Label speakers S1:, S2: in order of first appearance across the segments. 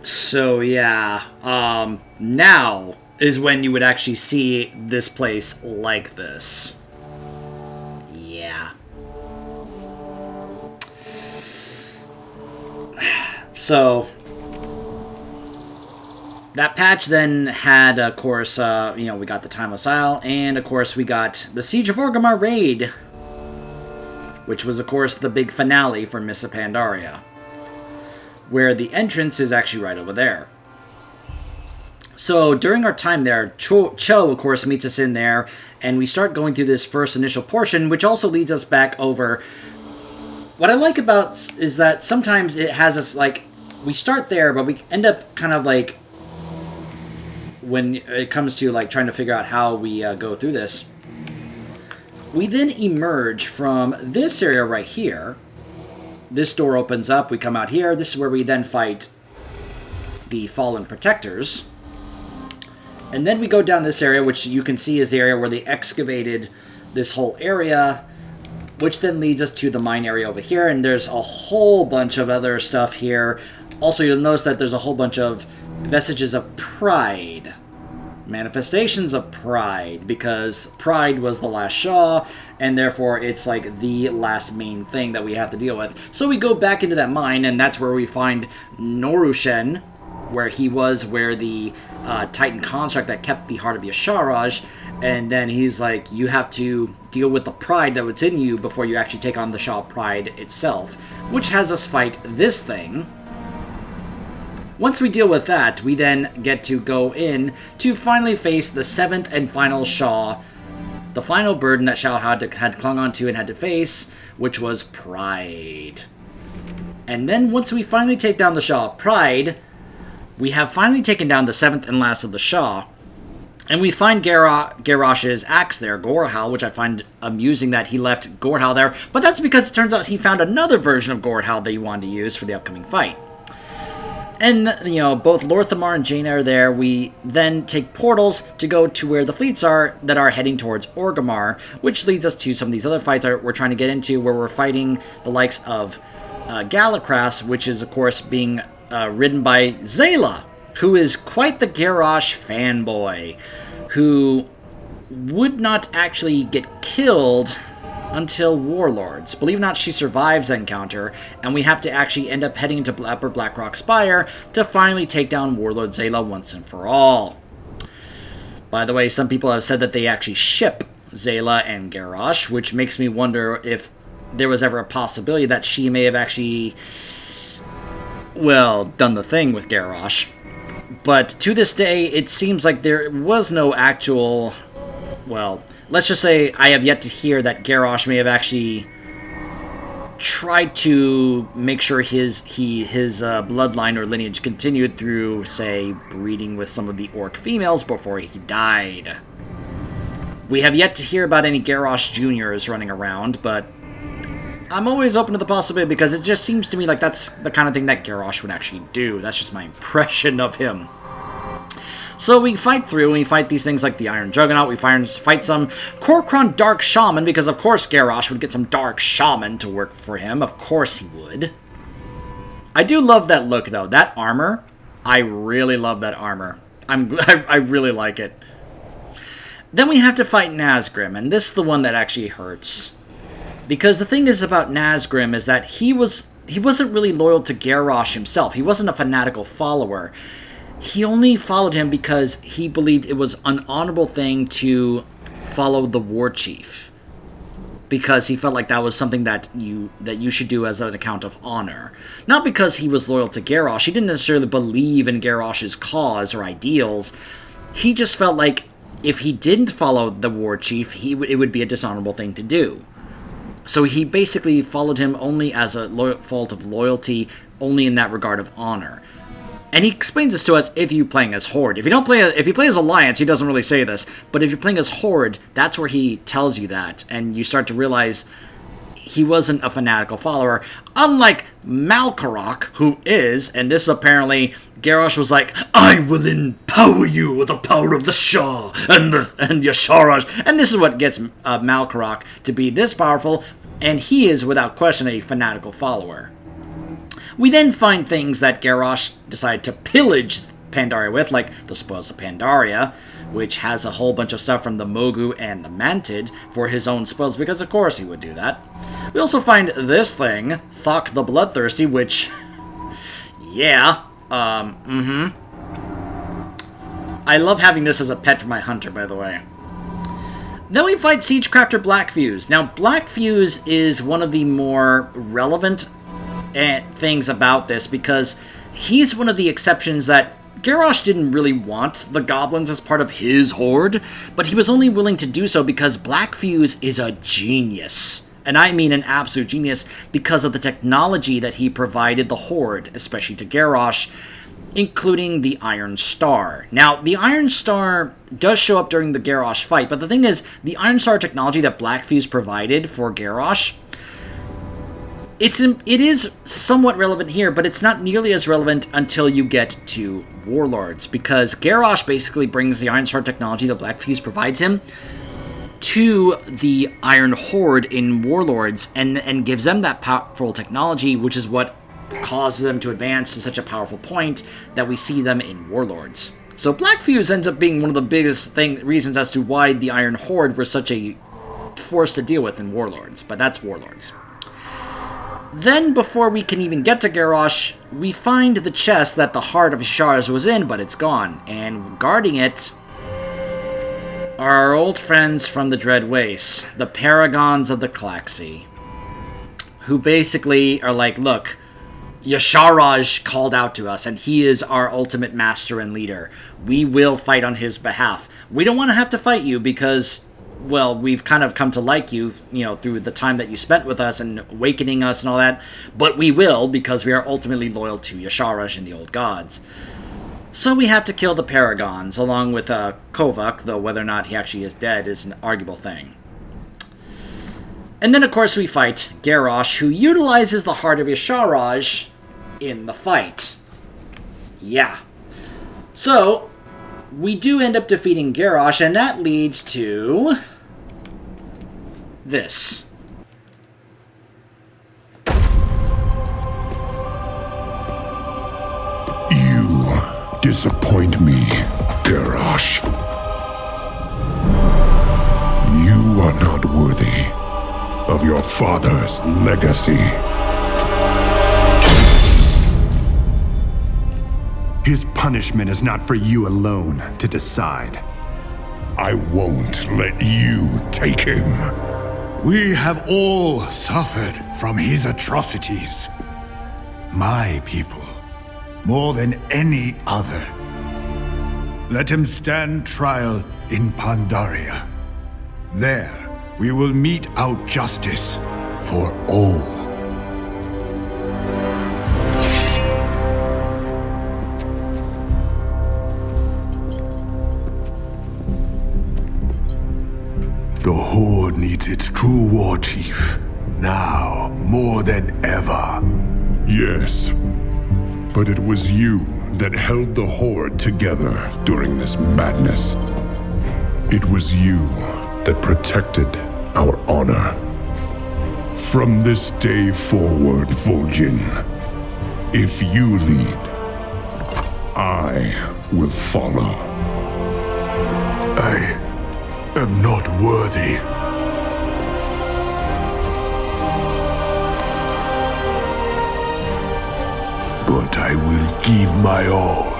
S1: So yeah, now is when you would actually see this place like this. Yeah. So that patch then had, of course, we got the Timeless Isle, and of course we got the Siege of Orgrimmar raid, which was, of course, the big finale for Miss Pandaria, where the entrance is actually right over there. So during our time there, Cho, of course, meets us in there, and we start going through this first initial portion, which also leads us back over. What I like about is that sometimes it has us, like, we start there, but we end up kind of like, when it comes to like trying to figure out how we go through this, we then emerge from this area right here. This door opens up, we come out here, this is where we then fight the Fallen Protectors. And then we go down this area, which you can see is the area where they excavated this whole area, which then leads us to the mine area over here, and there's a whole bunch of other stuff here. Also, you'll notice that there's a whole bunch of vestiges of pride. Manifestations of pride, because pride was the last Shaw, and therefore it's like the last main thing that we have to deal with. So we go back into that mine, and that's where we find Norushen, where he was, where the Titan construct that kept the heart of Yasharaj, and then he's like, you have to deal with the pride that was in you before you actually take on the Shah pride itself, which has us fight this thing. Once we deal with that, we then get to go in to finally face the 7th and final Shah, the final burden that Shao had clung onto and had to face, which was pride. And then once we finally take down the Shah pride, we have finally taken down the 7th and last of the Shah, and we find Garrosh's axe there, Gorhal, which I find amusing that he left Gorhal there, but that's because it turns out he found another version of Gorhal that he wanted to use for the upcoming fight. And, both Lorthamar and Jaina are there. We then take portals to go to where the fleets are that are heading towards Orgrimmar, which leads us to some of these other fights that we're trying to get into, where we're fighting the likes of Galakras, which is, of course, being ridden by Zayla, who is quite the Garrosh fanboy, who would not actually get killed until Warlords. Believe it or not, she survives the encounter, and we have to actually end up heading into Upper Blackrock Spire to finally take down Warlord Zayla once and for all. By the way, some people have said that they actually ship Zayla and Garrosh, which makes me wonder if there was ever a possibility that she may have actually, well, done the thing with Garrosh. But to this day, it seems like there was no actual, well, let's just say I have yet to hear that Garrosh may have actually tried to make sure his bloodline or lineage continued through, say, breeding with some of the orc females before he died. We have yet to hear about any Garrosh Juniors running around, but I'm always open to the possibility because it just seems to me like that's the kind of thing that Garrosh would actually do. That's just my impression of him. So we fight through, and we fight these things like the Iron Juggernaut, we fight some Korkron Dark Shaman, because of course Garrosh would get some Dark Shaman to work for him, of course he would. I do love that look though, that armor, I really love that armor. I really like it. Then we have to fight Nazgrim, and this is the one that actually hurts. Because the thing is about Nazgrim is that he wasn't really loyal to Garrosh himself, he wasn't a fanatical follower. He only followed him because he believed it was an honorable thing to follow the war chief. Because he felt like that was something that you should do as an account of honor. Not because he was loyal to Garrosh. He didn't necessarily believe in Garrosh's cause or ideals. He just felt like if he didn't follow the war chief, it would be a dishonorable thing to do. So he basically followed him only as a fault of loyalty, only in that regard of honor. And he explains this to us if you're playing as Horde. If you play as Alliance, he doesn't really say this. But if you're playing as Horde, that's where he tells you that. And you start to realize he wasn't a fanatical follower. Unlike Malkarok, who is, and this apparently, Garrosh was like, I will empower you with the power of the Shah and Yasharaj. And this is what gets Malkarok to be this powerful. And he is, without question, a fanatical follower. We then find things that Garrosh decided to pillage Pandaria with, like the spoils of Pandaria, which has a whole bunch of stuff from the Mogu and the Mantid for his own spoils, because of course he would do that. We also find this thing, Thok the Bloodthirsty, which, yeah, I love having this as a pet for my hunter, by the way. Then we fight Siegecrafter Blackfuse. Now, Blackfuse is one of the more relevant things about this, because he's one of the exceptions that Garrosh didn't really want the goblins as part of his horde, but he was only willing to do so because Blackfuse is a genius. And I mean an absolute genius, because of the technology that he provided the horde, especially to Garrosh, including the Iron Star. Now, the Iron Star does show up during the Garrosh fight, but the thing is, the Iron Star technology that Blackfuse provided for Garrosh, it is somewhat relevant here, but it's not nearly as relevant until you get to Warlords, because Garrosh basically brings the Iron Star technology that Blackfuse provides him to the Iron Horde in Warlords, and gives them that powerful technology, which is what causes them to advance to such a powerful point that we see them in Warlords. So Blackfuse ends up being one of the biggest reasons as to why the Iron Horde were such a force to deal with in Warlords, but that's Warlords. Then, before we can even get to Garrosh, we find the chest that the Heart of Isharaj was in, but it's gone. And guarding it are our old friends from the Dread Wastes, the Paragons of the Klaxi, who basically are like, look, Yasharaj called out to us, and he is our ultimate master and leader. We will fight on his behalf. We don't want to have to fight you because, well, we've kind of come to like you, through the time that you spent with us and awakening us and all that, but we will because we are ultimately loyal to Yasharaj and the Old Gods. So we have to kill the Paragons, along with Kovac, though whether or not he actually is dead is an arguable thing. And then, of course, we fight Garrosh, who utilizes the Heart of Yasharaj in the fight. Yeah. So, we do end up defeating Garrosh, and that leads to this.
S2: You disappoint me, Garrosh. You are not worthy of your father's legacy.
S3: His punishment is not for you alone to decide.
S2: I won't let you take him.
S4: We have all suffered from his atrocities. My people, more than any other. Let him stand trial in Pandaria. There, we will mete out justice for all. The Horde needs its true war chief, now more than ever.
S2: Yes, but it was you that held the Horde together during this madness. It was you that protected our honor. From this day forward, Vol'jin, if you lead, I will follow.
S4: I am not worthy. But I will give my all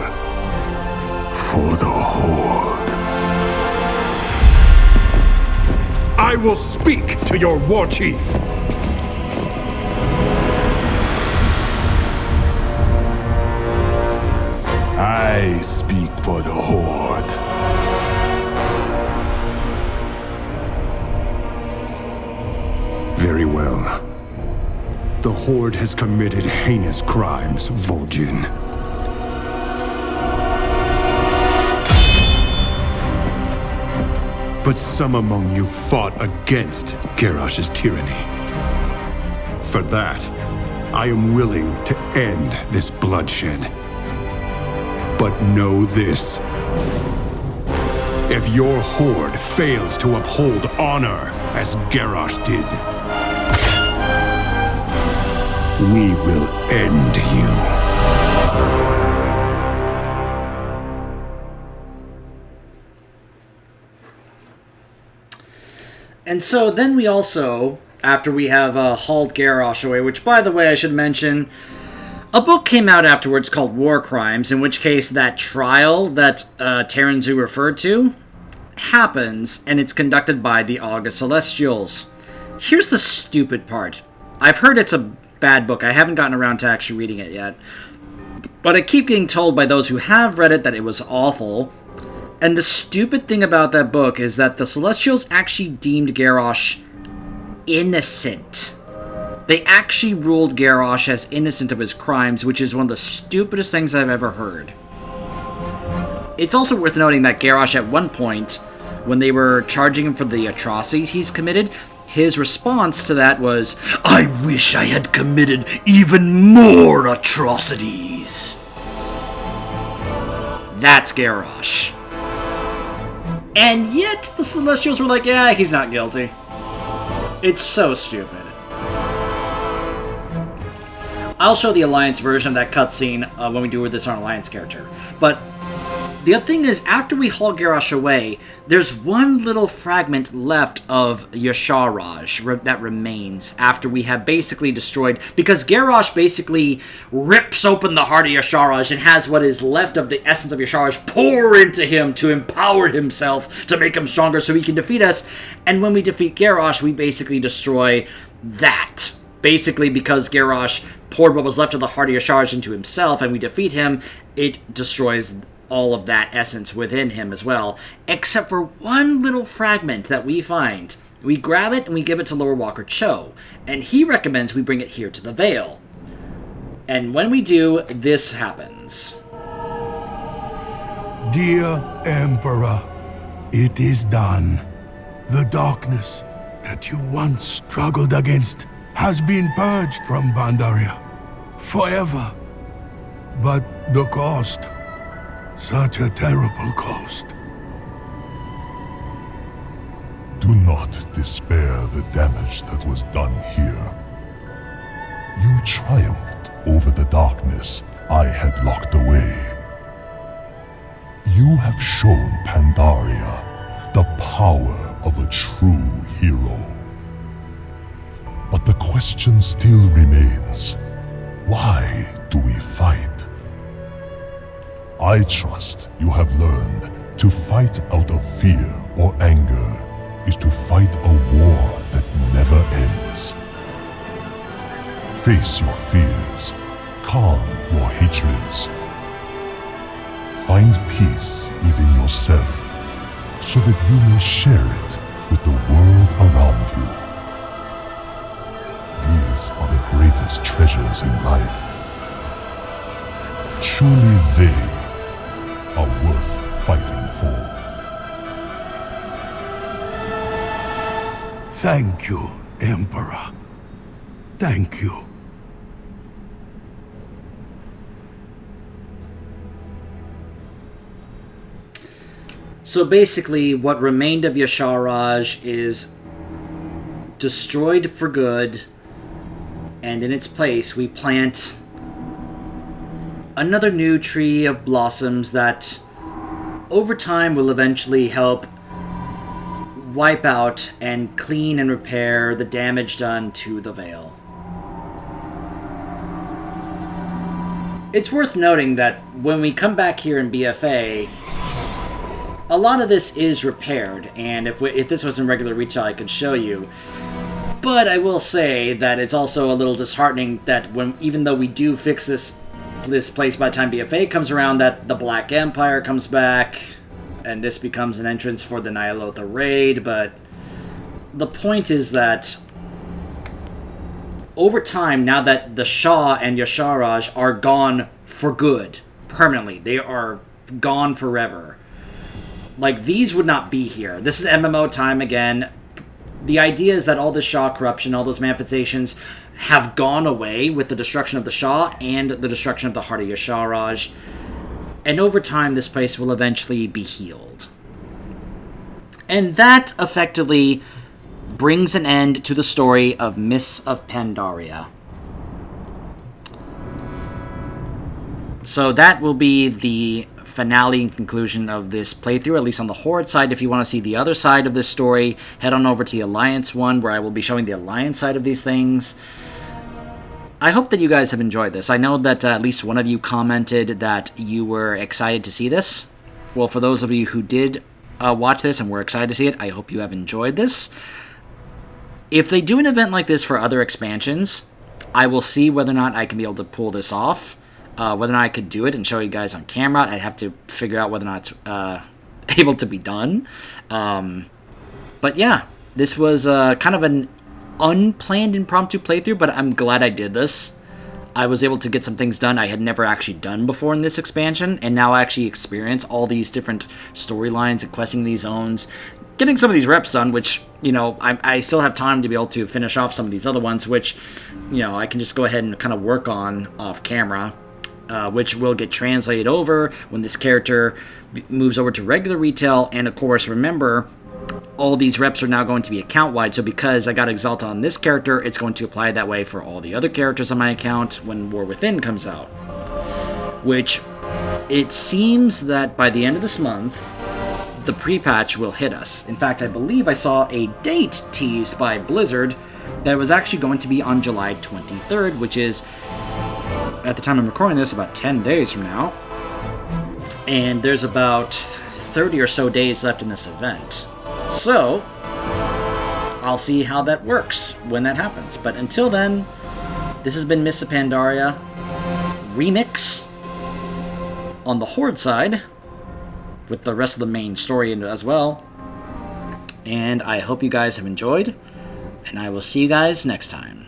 S4: for the Horde. I will speak to your war chief. I speak for the Horde.
S3: Very well. The Horde has committed heinous crimes, Vol'jin. But some among you fought against Garrosh's tyranny. For that, I am willing to end this bloodshed. But know this. If your Horde fails to uphold honor as Garrosh did, we will end
S1: And so then we also, after we have hauled Garrosh away, which, by the way, I should mention, a book came out afterwards called War Crimes, in which case that trial that Terranzu referred to happens, and it's conducted by the August Celestials. Here's the stupid part. I've heard it's a bad book. I haven't gotten around to actually reading it yet. But I keep getting told by those who have read it that it was awful. And the stupid thing about that book is that the Celestials actually deemed Garrosh innocent. They actually ruled Garrosh as innocent of his crimes, which is one of the stupidest things I've ever heard. It's also worth noting that Garrosh at one point, when they were charging him for the atrocities he's committed, his response to that was, "I wish I had committed even more atrocities." That's Garrosh. And yet, the Celestials were like, yeah, he's not guilty. It's so stupid. I'll show the Alliance version of that cutscene when we do this on Alliance character. But the other thing is, after we haul Garrosh away, there's one little fragment left of Yasharaj that remains after we have basically destroyed, because Garrosh basically rips open the heart of Yasharaj and has what is left of the essence of Yasharaj pour into him to empower himself, to make him stronger so he can defeat us. And when we defeat Garrosh, we basically destroy that. Basically, because Garrosh poured what was left of the heart of Yasharaj into himself, and we defeat him, it destroys all of that essence within him as well, except for one little fragment that we find. We grab it and we give it to Lord Walker Cho, and he recommends we bring it here to the Vale. And when we do, this happens.
S4: Dear Emperor, it is done. The darkness that you once struggled against has been purged from Pandaria forever. But the cost, such a terrible cost.
S2: Do not despair the damage that was done here. You triumphed over the darkness I had locked away. You have shown Pandaria the power of a true hero. But the question still remains, why do we fight? I trust you have learned to fight out of fear or anger is to fight a war that never ends. Face your fears, calm your hatreds. Find peace within yourself so that you may share it with the world around you. These are the greatest treasures in life. Truly they are worth fighting for.
S4: Thank you, Emperor. Thank you.
S1: So basically, what remained of Yasharaj is destroyed for good, and in its place we plant another new tree of blossoms that over time will eventually help wipe out and clean and repair the damage done to the Vale. It's worth noting that when we come back here in BFA, a lot of this is repaired, and if this was in regular retail I could show you. But I will say that it's also a little disheartening that even though we do fix this place by the time BFA comes around, that the Black Empire comes back, and this becomes an entrance for the Nyalotha raid. But the point is that over time, now that the Shah and Yasharaj are gone for good, permanently, they are gone forever. Like, these would not be here. This is MMO time again. The idea is that all this Shah corruption, all those manifestations have gone away with the destruction of the Shah and the destruction of the heart of Yasharaj. And over time, this place will eventually be healed. And that effectively brings an end to the story of Mists of Pandaria. So that will be the finale and conclusion of this playthrough, at least on the Horde side. If you want to see the other side of this story, head on over to the Alliance one, where I will be showing the Alliance side of these things. I hope that you guys have enjoyed this. I know that at least one of you commented that you were excited to see this. Well, for those of you who did watch this and were excited to see it, I hope you have enjoyed this. If they do an event like this for other expansions, I will see whether or not I can be able to pull this off. Whether or not I could do it and show you guys on camera, I'd have to figure out whether or not it's able to be done. But yeah, this was kind of an unplanned impromptu playthrough, but I'm glad I did this. I was able to get some things done I had never actually done before in this expansion, and now I actually experience all these different storylines and questing these zones, getting some of these reps done, which, you know, I still have time to be able to finish off some of these other ones, which, you know, I can just go ahead and kind of work on off camera, which will get translated over when this character moves over to regular retail. And of course, remember, all these reps are now going to be account-wide, so because I got Exalted on this character, it's going to apply that way for all the other characters on my account when War Within comes out. Which, it seems that by the end of this month, the pre-patch will hit us. In fact, I believe I saw a date teased by Blizzard that was actually going to be on July 23rd, which is, at the time I'm recording this, about 10 days from now. And there's about 30 or so days left in this event. So, I'll see how that works when that happens. But until then, this has been Miss Pandaria Remix on the Horde side, with the rest of the main story as well. And I hope you guys have enjoyed, and I will see you guys next time.